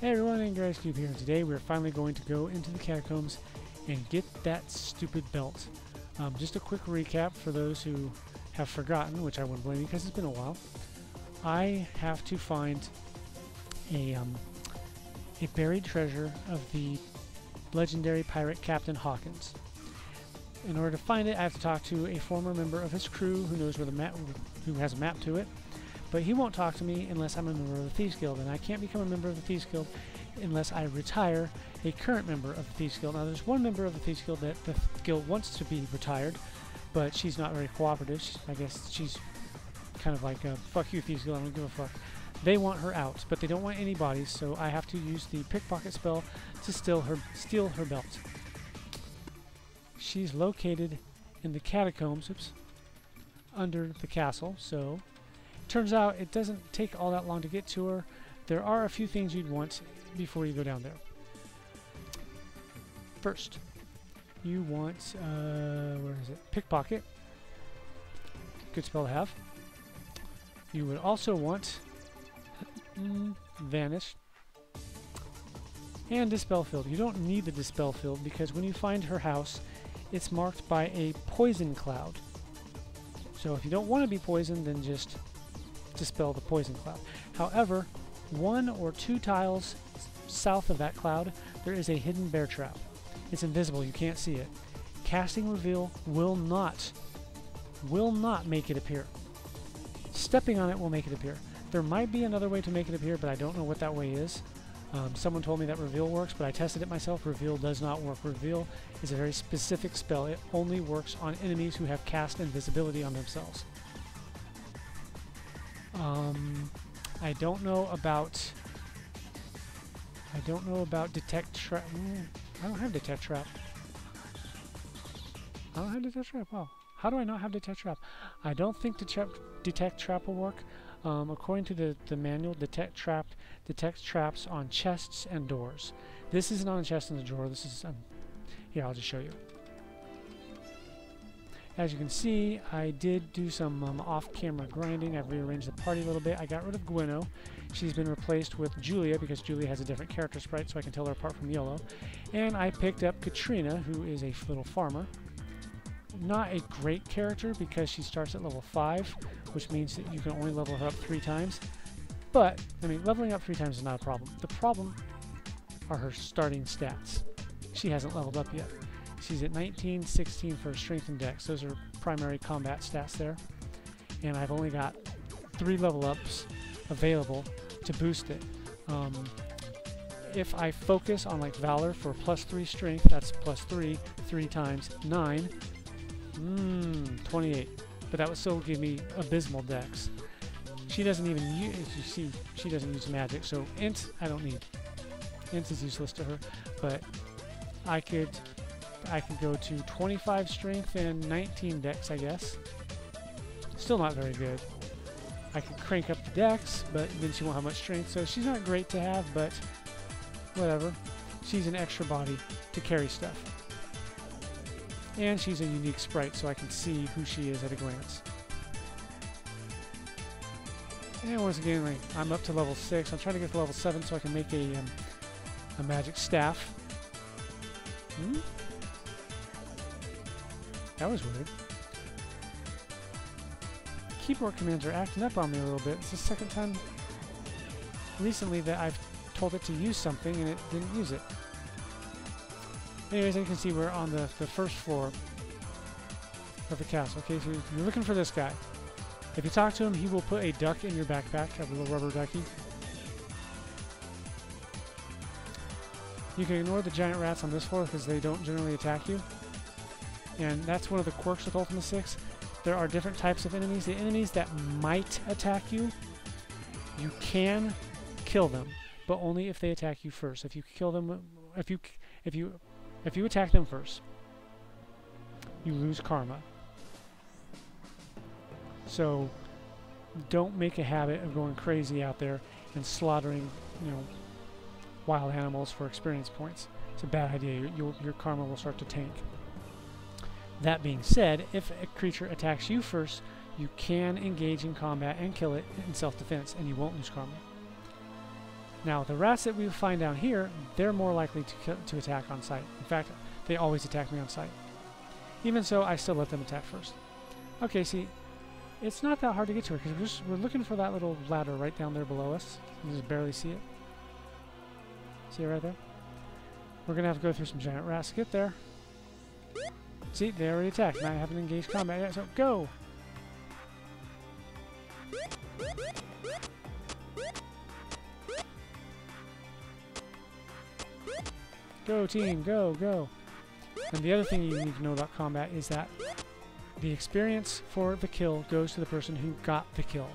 Hey everyone, AngerIceCube here, and today we're finally going to go into the catacombs and get that stupid belt. Just a quick recap for those who have forgotten, which I wouldn't blame you because it's been a while. I have to find a buried treasure of the legendary pirate Captain Hawkins. In order to find it, I have to talk to a former member of his crew who knows where the map, who has a map to it. But he won't talk to me unless I'm a member of the Thieves Guild, and I can't become a member of the Thieves Guild unless I retire a current member of the Thieves Guild. Now, there's one member of the Thieves Guild that the guild wants to be retired, but she's not very cooperative. I guess she's kind of like, fuck you, Thieves Guild, I don't give a fuck. They want her out, but they don't want any bodies, so I have to use the pickpocket spell to steal her belt. She's located in the catacombs, under the castle, so turns out it doesn't take all that long to get to her. There are a few things you'd want before you go down there. First, you want, where is it? Pickpocket. Good spell to have. You would also want Vanish and Dispel Field. You don't need the Dispel Field because when you find her house, it's marked by a poison cloud. So if you don't want to be poisoned, then just dispel the poison cloud. However, 1 or 2 tiles south of that cloud, there is a hidden bear trap. It's invisible, you can't see it. Casting Reveal will not make it appear. Stepping on it will make it appear. There might be another way to make it appear, but I don't know what that way is. Someone told me that Reveal works, but I tested it myself. Reveal does not work. Reveal is a very specific spell. It only works on enemies who have cast invisibility on themselves. I don't know about Detect Trap. I don't have Detect Trap. I don't have Detect Trap. Wow. How do I not have Detect Trap? I don't think Detect Trap will work. According to the manual, Detect traps on chests and doors. This isn't on a chest and a drawer. This is here. I'll just show you. As you can see, I did do some off-camera grinding. I've rearranged the party a little bit. I got rid of Gweno. She's been replaced with Julia because Julia has a different character sprite, so I can tell her apart from Yellow. And I picked up Katrina, who is a little farmer. Not a great character because she starts at level 5, which means that you can only level her up 3 times. But, I mean, leveling up 3 times is not a problem. The problem are her starting stats. She hasn't leveled up yet. She's at 19, 16 for strength and dex. Those are primary combat stats there. And I've only got 3 level ups available to boost it. If I focus on like Valor for +3 strength, that's +3, 3 times 9. 28. But that would still give me abysmal dex. She doesn't even use, you see, she doesn't use magic, so Int I don't need. Int is useless to her, but I could go to 25 strength and 19 dex, I guess. Still not very good. I could crank up the dex, but then she won't have much strength, so she's not great to have, but whatever. She's an extra body to carry stuff. And she's a unique sprite, so I can see who she is at a glance. And once again, like, I'm up to level 6. I'm trying to get to level 7 so I can make a magic staff. That was weird. Keyboard commands are acting up on me a little bit. It's the second time recently that I've told it to use something and it didn't use it. Anyways, as you can see, we're on the first floor of the castle. Okay, so you're looking for this guy. If you talk to him, he will put a duck in your backpack, a little rubber ducky. You can ignore the giant rats on this floor because they don't generally attack you. And that's one of the quirks with Ultima 6. There are different types of enemies. The enemies that might attack you, you can kill them, but only if they attack you first. If you kill them, if you attack them first, you lose karma. So don't make a habit of going crazy out there and slaughtering, wild animals for experience points. It's a bad idea. Your karma will start to tank. That being said, if a creature attacks you first, you can engage in combat and kill it in self-defense, and you won't lose karma. Now, the rats that we find down here, they're more likely to attack on sight. In fact, they always attack me on sight. Even so, I still let them attack first. Okay, see, it's not that hard to get to her because we're looking for that little ladder right down there below us. You can just barely see it. See it right there? We're going to have to go through some giant rats to get there. See, they already attacked, and I haven't engaged combat yet, so go! Go team, go, go! And the other thing you need to know about combat is that the experience for the kill goes to the person who got the kill.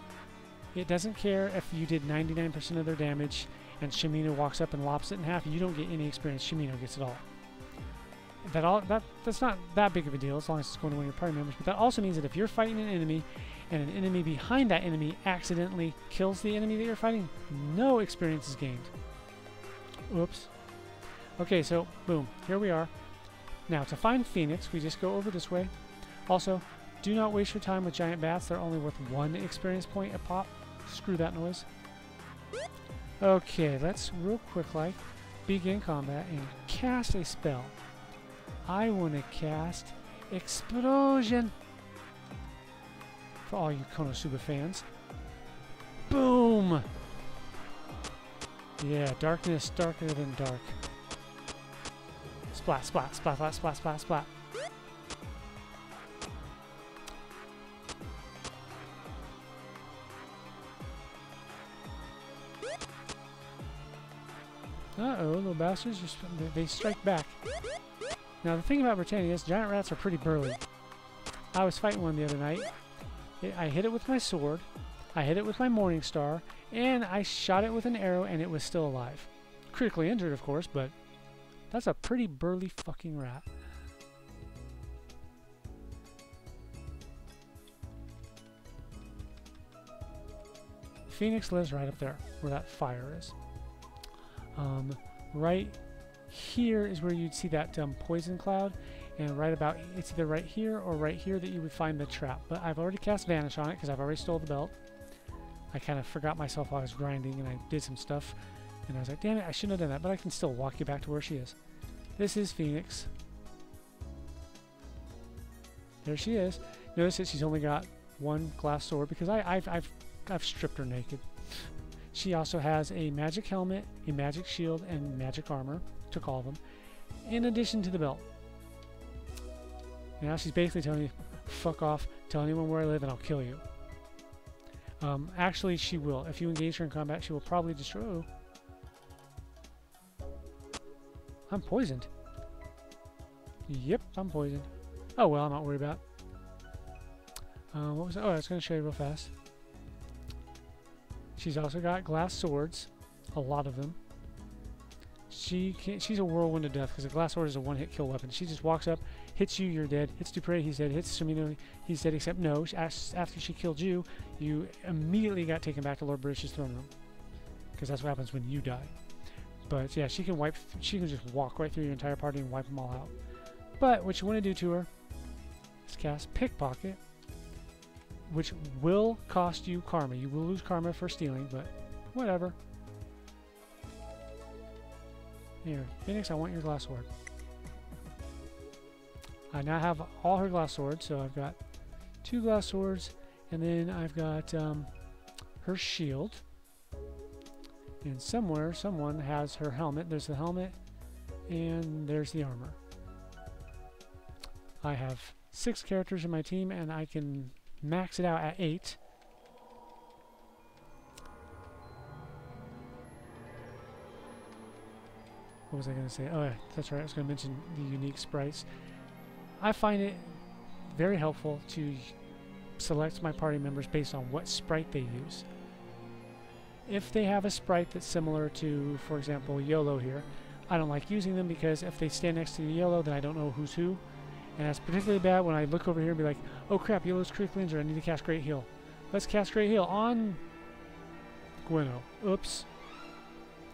It doesn't care if you did 99% of their damage and Shamino walks up and lops it in half, you don't get any experience, Shamino gets it all. That's not that big of a deal as long as it's going to one of your party members, but that also means that if you're fighting an enemy and an enemy behind that enemy accidentally kills the enemy that you're fighting, no experience is gained. Oops. Okay, so boom, here we are. Now to find Phoenix, we just go over this way. Also, do not waste your time with giant bats, they're only worth 1 experience point a pop. Screw that noise. Okay, let's real quick like begin combat and cast a spell. I want to cast Explosion for all you Konosuba fans. Boom! Yeah, darkness darker than dark. Splat, splat, splat, splat, splat, splat, splat. Uh-oh, little bastards, they strike back. Now the thing about Britannia is giant rats are pretty burly. I was fighting one the other night. I hit it with my sword, I hit it with my Morning Star, and I shot it with an arrow and it was still alive. Critically injured, of course, but that's a pretty burly fucking rat. Phoenix lives right up there, where that fire is. Right here is where you'd see that poison cloud, and right about, it's either right here or right here that you would find the trap. But I've already cast Vanish on it because I've already stole the belt. I kind of forgot myself while I was grinding and I did some stuff, and I was like, damn it, I shouldn't have done that, but I can still walk you back to where she is. This is Phoenix. There she is. Notice that she's only got 1 glass sword because I've stripped her naked. She also has a magic helmet, a magic shield, and magic armor. Took all of them. In addition to the belt. And now she's basically telling you, fuck off, tell anyone where I live and I'll kill you. Actually, she will. If you engage her in combat, she will probably destroy you. I'm poisoned. Yep, I'm poisoned. Oh well, I'm not worried about it. What was that? Oh, I was going to show you real fast. She's also got glass swords, a lot of them. She's a whirlwind of death because a glass sword is a one-hit kill weapon. She just walks up, hits you, you're dead. Hits Dupree, he's dead. Hits Shamino, he's dead. Except no, after she killed you, you immediately got taken back to Lord British's throne room because that's what happens when you die. But yeah, she can just walk right through your entire party and wipe them all out. But what you want to do to her is cast Pickpocket, which will cost you karma. You will lose karma for stealing, but whatever. Here, Phoenix, I want your glass sword. I now have all her glass swords, so I've got 2 glass swords, and then I've got her shield. And somewhere, someone has her helmet. There's the helmet, and there's the armor. I have 6 characters in my team, and I can max it out at 8. What was I going to say? Oh, yeah, that's right. I was going to mention the unique sprites. I find it very helpful to select my party members based on what sprite they use. If they have a sprite that's similar to, for example, YOLO here, I don't like using them because if they stand next to the YOLO, then I don't know who's who. And that's particularly bad when I look over here and be like, oh crap, YOLO's critically injured, I need to cast Great Heal. Let's cast Great Heal on Gweno. Oops.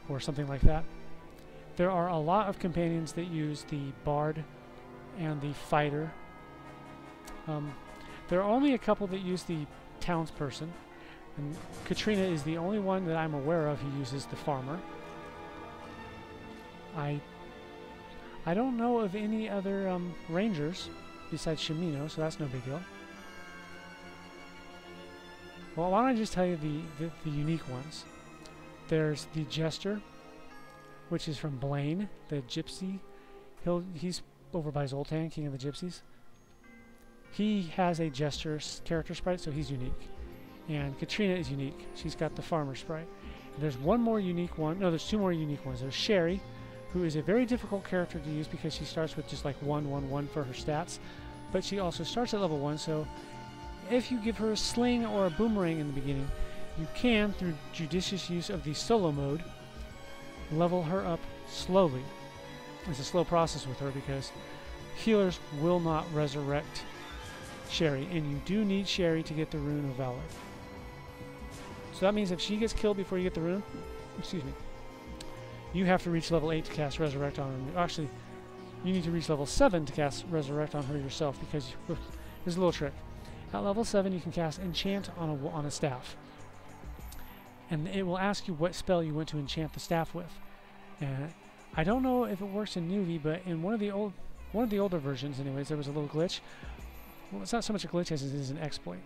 Or something like that. There are a lot of companions that use the Bard and the Fighter. There are only a couple that use the Townsperson. And Katrina is the only one that I'm aware of who uses the farmer. I don't know of any other rangers besides Shimino, so that's no big deal. Well, why don't I just tell you the unique ones. There's the Jester, which is from Blaine, the Gypsy. He's over by Zoltan, King of the Gypsies. He has a Jester character sprite, so he's unique. And Katrina is unique. She's got the farmer sprite. And there's one more unique one. No, there's two more unique ones. There's Sherry, who is a very difficult character to use because she starts with just like 1, 1, 1 for her stats. But she also starts at level 1, so if you give her a sling or a boomerang in the beginning, you can, through judicious use of the solo mode, level her up slowly. It's a slow process with her because healers will not resurrect Sherry, and you do need Sherry to get the Rune of Valor. So that means if she gets killed before you get the rune, excuse me, you have to reach level 8 to cast Resurrect on her. Actually, you need to reach level 7 to cast Resurrect on her yourself, because there's a little trick. At level 7, you can cast Enchant on a staff. And it will ask you what spell you want to enchant the staff with. And I don't know if it works in Newbie, but in one of the older versions anyways, there was a little glitch. Well, it's not so much a glitch as it is an exploit.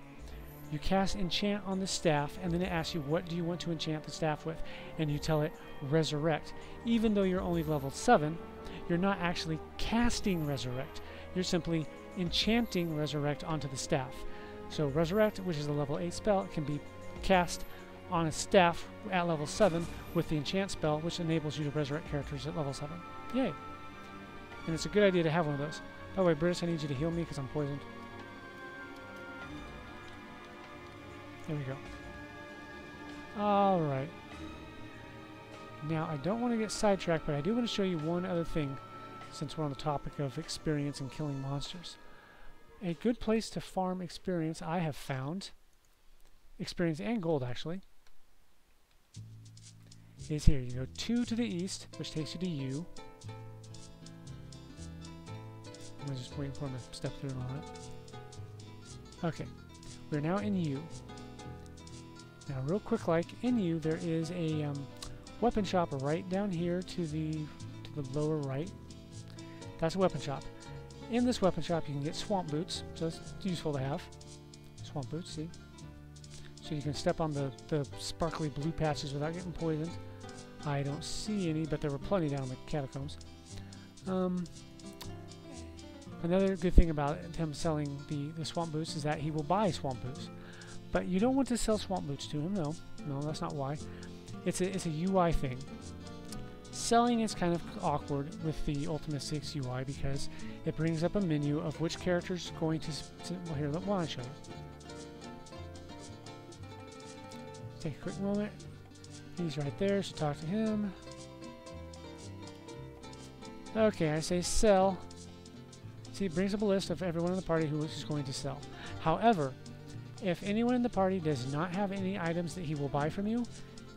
You cast Enchant on the staff, and then it asks you what do you want to enchant the staff with, and you tell it Resurrect. Even though you're only level 7, you're not actually casting Resurrect. You're simply enchanting Resurrect onto the staff. So Resurrect, which is a level 8 spell, can be cast on a staff at level 7 with the enchant spell, which enables you to resurrect characters at level 7. Yay! And it's a good idea to have one of those. By the way, Britus, I need you to heal me because I'm poisoned. There we go. Alright. Now, I don't want to get sidetracked, but I do want to show you one other thing since we're on the topic of experience and killing monsters. A good place to farm experience I have found, experience and gold actually, is here. You go 2 to the east, which takes you to U. I'm just waiting for him to step through on it. Okay, we're now in U. Now, real quick, like in U, there is a weapon shop right down here to the lower right. That's a weapon shop. In this weapon shop, you can get swamp boots, so it's useful to have. Swamp boots, see? So you can step on the sparkly blue patches without getting poisoned. I don't see any, but there were plenty down in the catacombs. Another good thing about him selling the swamp boots is that he will buy swamp boots. But you don't want to sell swamp boots to him, no. No, that's not why. It's a UI thing. Selling is kind of awkward with the Ultima 6 UI because it brings up a menu of which character's going to well, here, why don't I show you? Take a quick moment. He's right there, so talk to him. Okay, I say sell. See, it brings up a list of everyone in the party who is going to sell. However, if anyone in the party does not have any items that he will buy from you,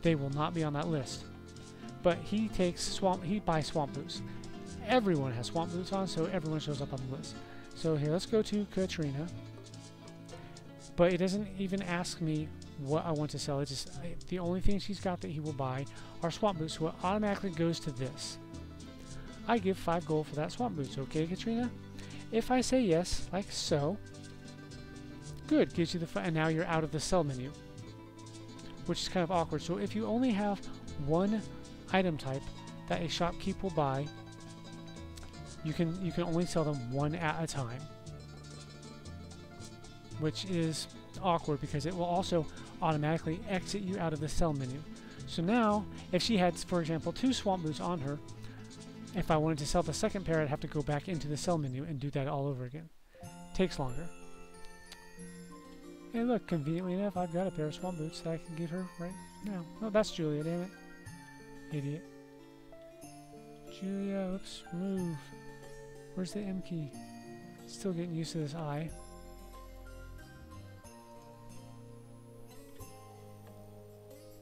they will not be on that list. But he buys swamp boots. Everyone has swamp boots on, so everyone shows up on the list. So here, let's go to Katrina. But it doesn't even ask me what I want to sell. It's just the only thing she's got that he will buy are swamp boots, so it automatically goes to this. I give 5 gold for that swamp boots, okay, Katrina? If I say yes, like so, good, gives you and now you're out of the sell menu, which is kind of awkward. So if you only have one item type that a shopkeep will buy, you can only sell them one at a time, which is awkward because it will also automatically exit you out of the sell menu. So now, if she had, for example, 2 swamp boots on her, if I wanted to sell the second pair, I'd have to go back into the sell menu and do that all over again. Takes longer. Hey look, conveniently enough, I've got a pair of swamp boots that I can give her right now. Oh, that's Julia, damn it. Idiot. Julia, oops, move. Where's the M key? Still getting used to this I.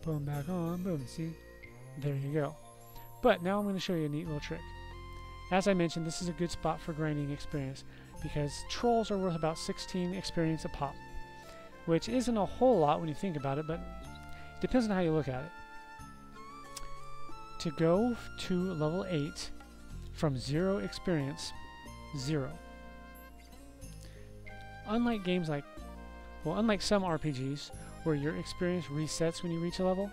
Boom, back on, boom, see? There you go. But now I'm going to show you a neat little trick. As I mentioned, this is a good spot for grinding experience because trolls are worth about 16 experience a pop. which isn't a whole lot when you think about it, but it depends on how you look at it. To go to level 8 from 0 experience, 0. Unlike games like, well, unlike some RPGs where your experience resets when you reach a level,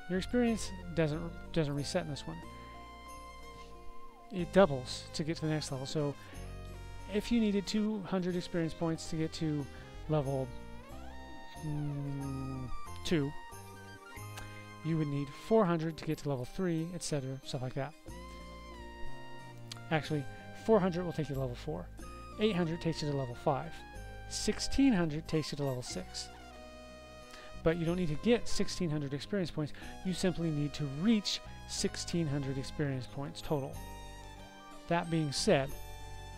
your experience doesn't reset in this one. It doubles to get to the next level. So if you needed 200 experience points to get to level 2, you would need 400 to get to level 3, etc., stuff like that. Actually, 400 will take you to level 4. 800 takes you to level 5. 1600 takes you to level 6. But you don't need to get 1600 experience points. You simply need to reach 1600 experience points total. That being said,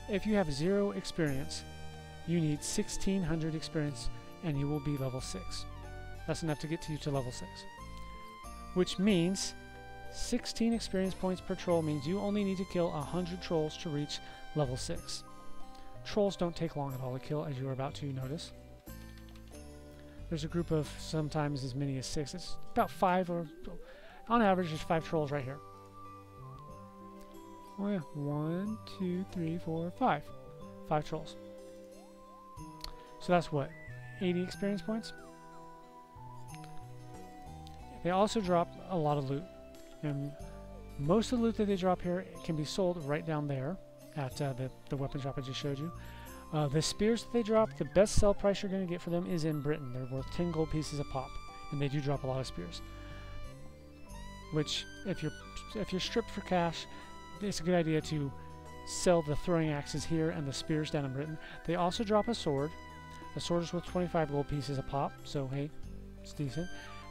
if you have 0 experience, you need 1600 experience and you will be level 6. That's enough to get you to level 6. Which means 16 experience points per troll means you only need to kill 100 trolls to reach level 6. Trolls don't take long at all to kill, as you are about to notice. There's a group of sometimes as many as 6. It's about 5, or on average there's 5 trolls right here. Oh yeah, 1, 2, 3, 4, 5. 5 trolls. So that's what? 80 experience points? They also drop a lot of loot. And most of the loot that they drop here can be sold right down there at the weapon shop I just showed you. The spears that they drop, the best sell price you're going to get for them is in Britain. They're worth 10 gold pieces a pop, and they do drop a lot of spears. Which, if you're stripped for cash, it's a good idea to sell the throwing axes here and the spears down in Britain. They also drop a sword. A sword is worth 25 gold pieces a pop, so hey, it's decent.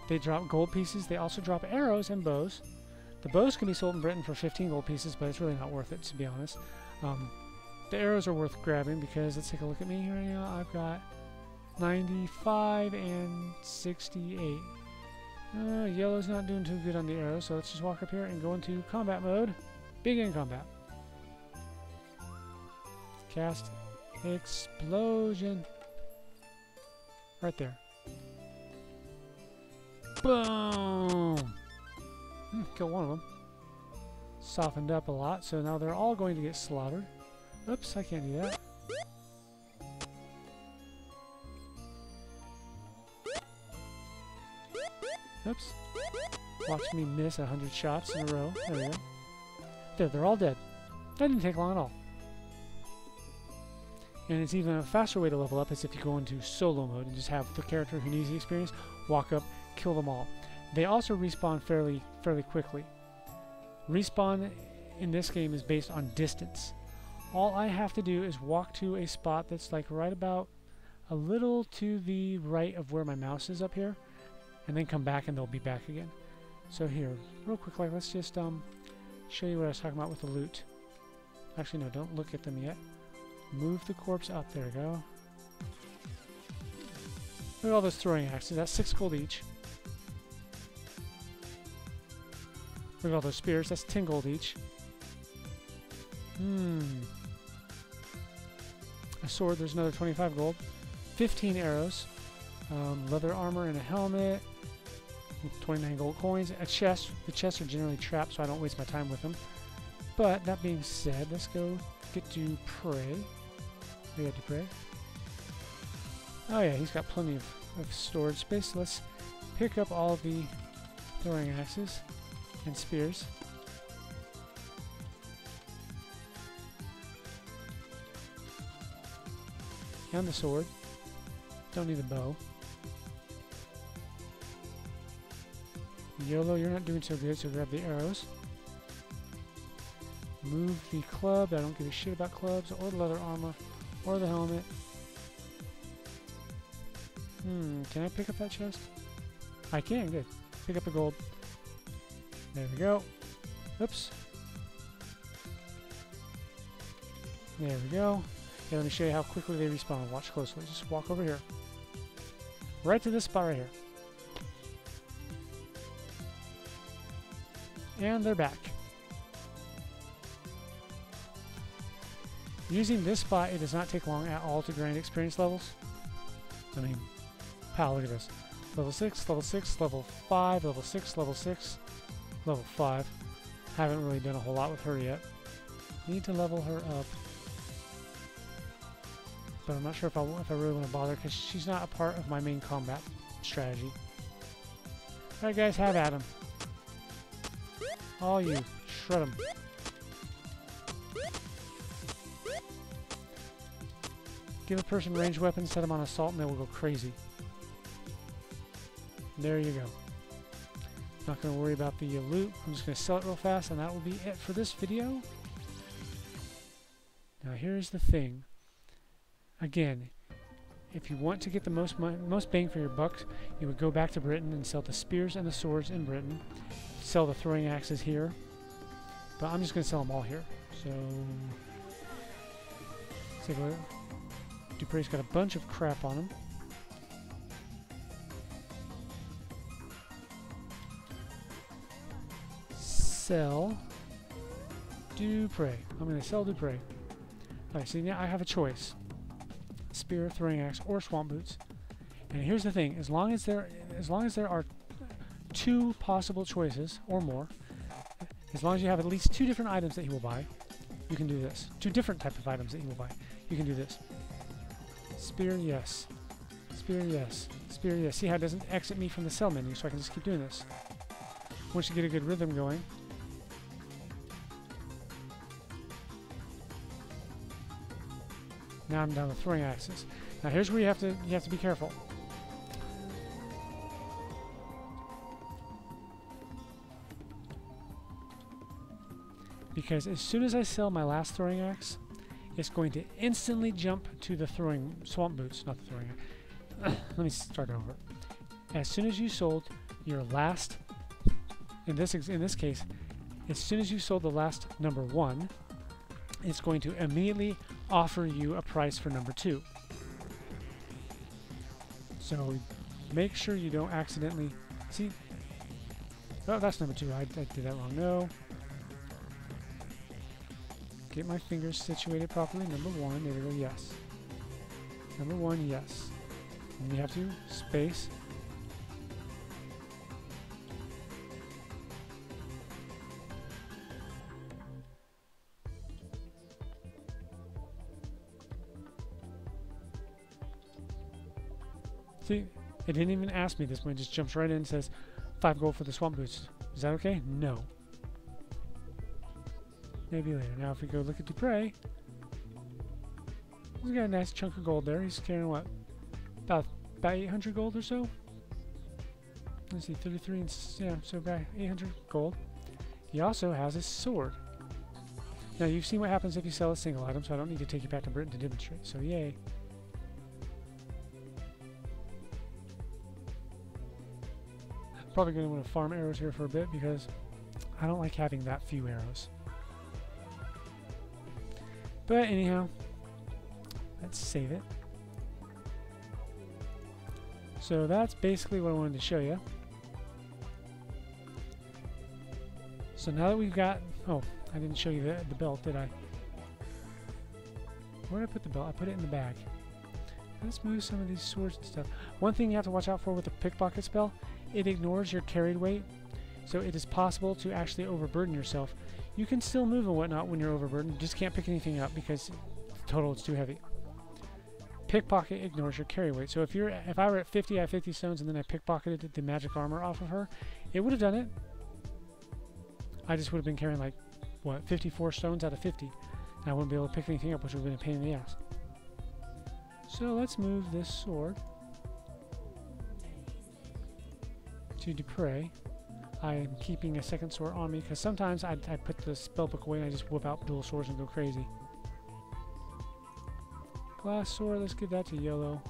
They drop gold pieces. They also drop arrows and bows. The bows can be sold in Britain for 15 gold pieces, but it's really not worth it, to be honest. The arrows are worth grabbing because, let's take a look at me here right now. I've got 95 and 68. Yellow's not doing too good on the arrows, so let's just walk up here and go into combat mode. Begin combat. Cast explosion. Right there. Boom! Kill one of them. Softened up a lot, so now they're all going to get slaughtered. Oops, I can't do that. Oops. Watch me miss 100 shots in a row. There we go. There, they're all dead. That didn't take long at all. And it's even a faster way to level up is if you go into solo mode and just have the character who needs the experience walk up, kill them all. They also respawn fairly quickly. Respawn in this game is based on distance. All I have to do is walk to a spot that's like right about a little to the right of where my mouse is up here, and then come back and they'll be back again. So here, real quick, like let's just show you what I was talking about with the loot. Actually, no, don't look at them yet. Move the corpse up. There we go. Look at all those throwing axes. That's 6 gold each. Look at all those spears. That's 10 gold each. A sword. There's another 25 gold. 15 arrows. Leather armor and a helmet. 29 gold coins. A chest. The chests are generally trapped, so I don't waste my time with them. But that being said, let's go get to Prey. We got to Prey. Oh yeah, he's got plenty of storage space. So let's pick up all the throwing axes and spears. And the sword. Don't need a bow. YOLO, you're not doing so good, so grab the arrows. Move the club. I don't give a shit about clubs or the leather armor or the helmet. Can I pick up that chest? I can, good. Pick up the gold. There we go. Oops. There we go. Okay, let me show you how quickly they respawn. Watch closely. Just walk over here. Right to this spot right here. And they're back. Using this spot, it does not take long at all to grind experience levels. I mean, pal, look at this. Level 6, level 6, level 5, level 6, level 6, level 5. Haven't really done a whole lot with her yet. Need to level her up. But I'm not sure if I really want to bother because she's not a part of my main combat strategy. Alright guys, have at 'em. All you. Shred 'em. Give a person ranged weapons, set them on assault, and they will go crazy. There you go. Not going to worry about the loot. I'm just going to sell it real fast, and that will be it for this video. Now here's the thing. Again, if you want to get the most bang for your buck, you would go back to Britain and sell the spears and the swords in Britain. Sell the throwing axes here. But I'm just going to sell them all here. So, let's take a look. Dupre's got a bunch of crap on him. Sell Dupre. I'm going to sell Dupre. Alright, so now I have a choice. Spear, throwing axe, or swamp boots. And here's the thing, as long as there are 2 possible choices or more, as long as you have at least 2 different items that he will buy, you can do this. 2 different type of items that he will buy. You can do this. Spear, yes. Spear, yes. Spear, yes. See how it doesn't exit me from the sell menu, so I can just keep doing this. Once you get a good rhythm going, now I'm down to throwing axes. Now here's where you have to be careful. Because as soon as I sell my last throwing axe, it's going to instantly jump to the throwing swamp boots, not the throwing axe. Let me start over. As soon as you sold your last, in this case, as soon as you sold the last number 1, it's going to immediately offer you a price for number 2. So make sure you don't accidentally see. Oh, that's number 2. I did that wrong. No. Get my fingers situated properly. Number 1. There we go. Yes. Number 1. Yes. And you have to space. See, it didn't even ask me this one. It just jumps right in and says 5 gold for the swamp boots. Is that okay? No. Maybe later. Now if we go look at Dupre, he's got a nice chunk of gold there. He's carrying what? About 800 gold or so? Let's see, 33 and yeah, so about 800 gold. He also has his sword. Now you've seen what happens if you sell a single item, so I don't need to take you back to Britain to demonstrate. So yay. Probably going to want to farm arrows here for a bit because I don't like having that few arrows. But anyhow, let's save it. So that's basically what I wanted to show you. So now that we've got, oh, I didn't show you the belt, did I? Where did I put the belt? I put it in the bag. Let's move some of these swords and stuff. One thing you have to watch out for with the pickpocket spell, it ignores your carried weight. So it is possible to actually overburden yourself. You can still move and whatnot when you're overburdened. You just can't pick anything up because total it's too heavy. Pickpocket ignores your carry weight. So if I were at 50, I have 50 stones, and then I pickpocketed the magic armor off of her, it would have done it. I just would have been carrying like, what, 54 stones out of 50. And I wouldn't be able to pick anything up, which would have been a pain in the ass. So let's move this sword to Dupre. I am keeping a second sword on me because sometimes I put the spellbook away and I just whip out dual swords and go crazy. Glass sword, let's give that to yellow.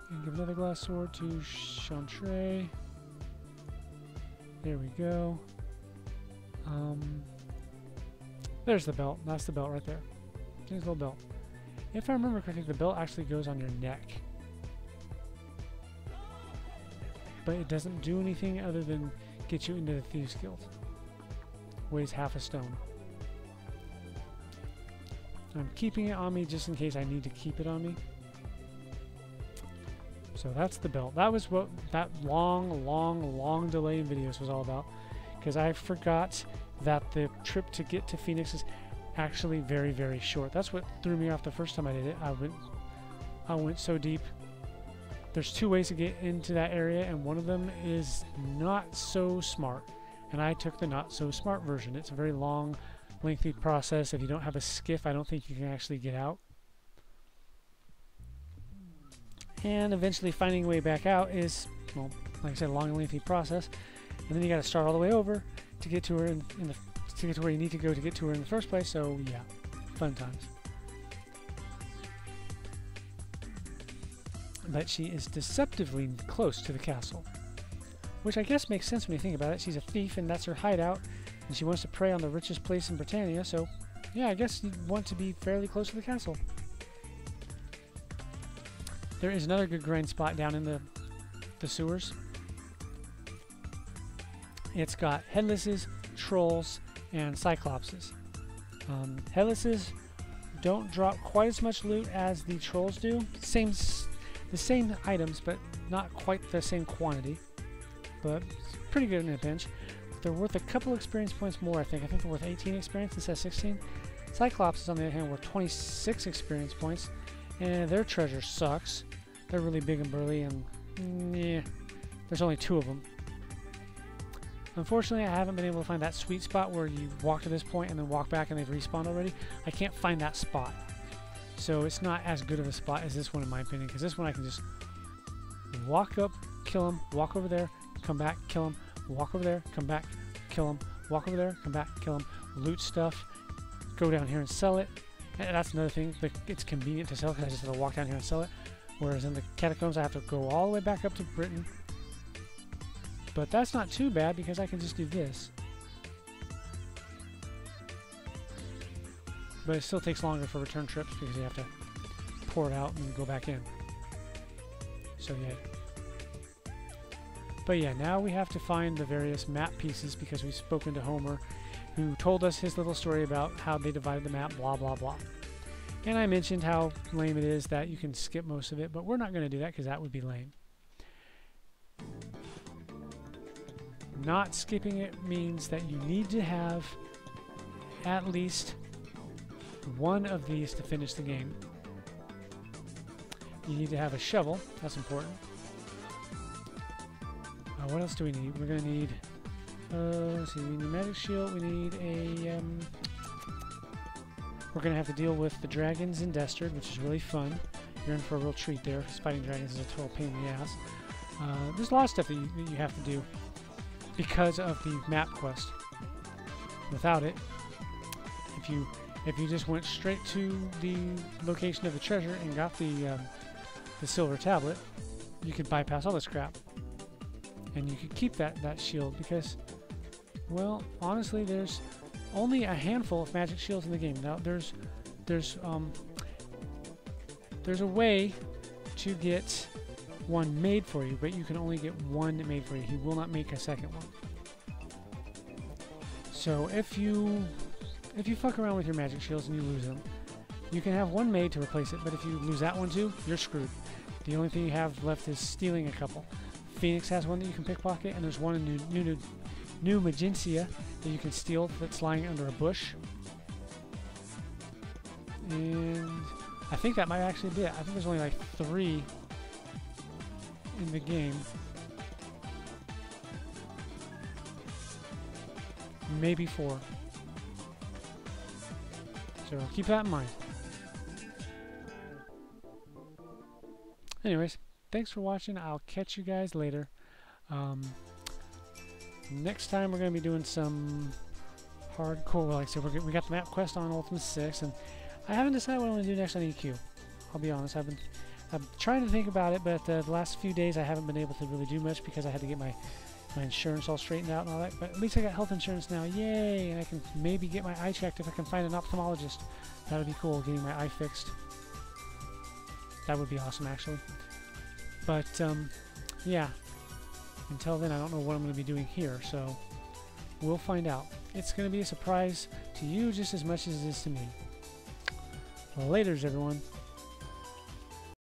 And give another glass sword to Chantre. There we go. There's the belt. That's the belt right there. There's the little belt. If I remember correctly, the belt actually goes on your neck. But it doesn't do anything other than get you into the Thieves Guild. Weighs half a stone. I'm keeping it on me just in case I need to keep it on me. So that's the belt. That was what that long delay in videos was all about. Because I forgot that the trip to get to Phoenix is actually very, very short. That's what threw me off the first time I did it. I went so deep. There's 2 ways to get into that area, and one of them is not so smart. And I took the not so smart version. It's a very long, lengthy process. If you don't have a skiff, I don't think you can actually get out. And eventually finding a way back out is, well, like I said, a long and lengthy process. And then you got to start all the way over to get to her to get to where you need to go to get to her in the first place. So yeah, fun times. But she is deceptively close to the castle, which I guess makes sense when you think about it. She's a thief, and that's her hideout, and she wants to prey on the richest place in Britannia. So yeah, I guess you'd want to be fairly close to the castle. There is another good grind spot down in the sewers. It's got headlesses, trolls, and cyclopses. Headlesses don't drop quite as much loot as the trolls do. The same items, but not quite the same quantity. But it's pretty good in a pinch. They're worth a couple experience points more, I think. I think they're worth 18 experience instead of 16. Cyclopses, on the other hand, worth 26 experience points. And their treasure sucks. They're really big and burly, and yeah, there's only 2 of them. Unfortunately, I haven't been able to find that sweet spot where you walk to this point and then walk back and they've respawned already. I can't find that spot. So it's not as good of a spot as this one in my opinion, because this one I can just walk up, kill him, walk over there, come back, kill him, walk over there, come back, kill him, walk over there, come back, kill him, loot stuff, go down here and sell it. And that's another thing, it's convenient to sell because I just have to walk down here and sell it. Whereas in the catacombs I have to go all the way back up to Britain. But that's not too bad because I can just do this. But it still takes longer for return trips because you have to pour it out and go back in. So yeah. But yeah, now we have to find the various map pieces because we've spoken to Homer, who told us his little story about how they divided the map, blah blah blah. And I mentioned how lame it is that you can skip most of it, but we're not going to do that because that would be lame. Not skipping it means that you need to have at least one of these to finish the game. You need to have a shovel. That's important. What else do we need? We're going to need... let's see, we need a magic shield. We need a... we're going to have to deal with the dragons in Destard, which is really fun. You're in for a real treat there, because fighting dragons is a total pain in the ass. There's a lot of stuff that you have to do because of the map quest. Without it, if you just went straight to the location of the treasure and got the silver tablet, you could bypass all this crap, and you could keep that shield because, well, honestly, there's only a handful of magic shields in the game. Now there's a way to get one made for you, but you can only get one made for you. He will not make a second one. So if you fuck around with your magic shields and you lose them, you can have one made to replace it, but if you lose that one too, you're screwed. The only thing you have left is stealing a couple. Phoenix has one that you can pickpocket, and there's one in New Magentia that you can steal that's lying under a bush. And I think that might actually be it. I think there's only like 3 in the game. Maybe 4. So keep that in mind. Anyways, thanks for watching. I'll catch you guys later. Next time we're going to be doing some hardcore. Like I said, we got the map quest on Ultima 6, and I haven't decided what I'm going to do next on EQ. I'll be honest. I'm trying to think about it, but the last few days I haven't been able to really do much because I had to get my insurance all straightened out and all that. But at least I got health insurance now. Yay! And I can maybe get my eye checked if I can find an ophthalmologist. That would be cool, getting my eye fixed. That would be awesome, actually. But, yeah. Until then, I don't know what I'm going to be doing here, so we'll find out. It's going to be a surprise to you just as much as it is to me. Laters, everyone.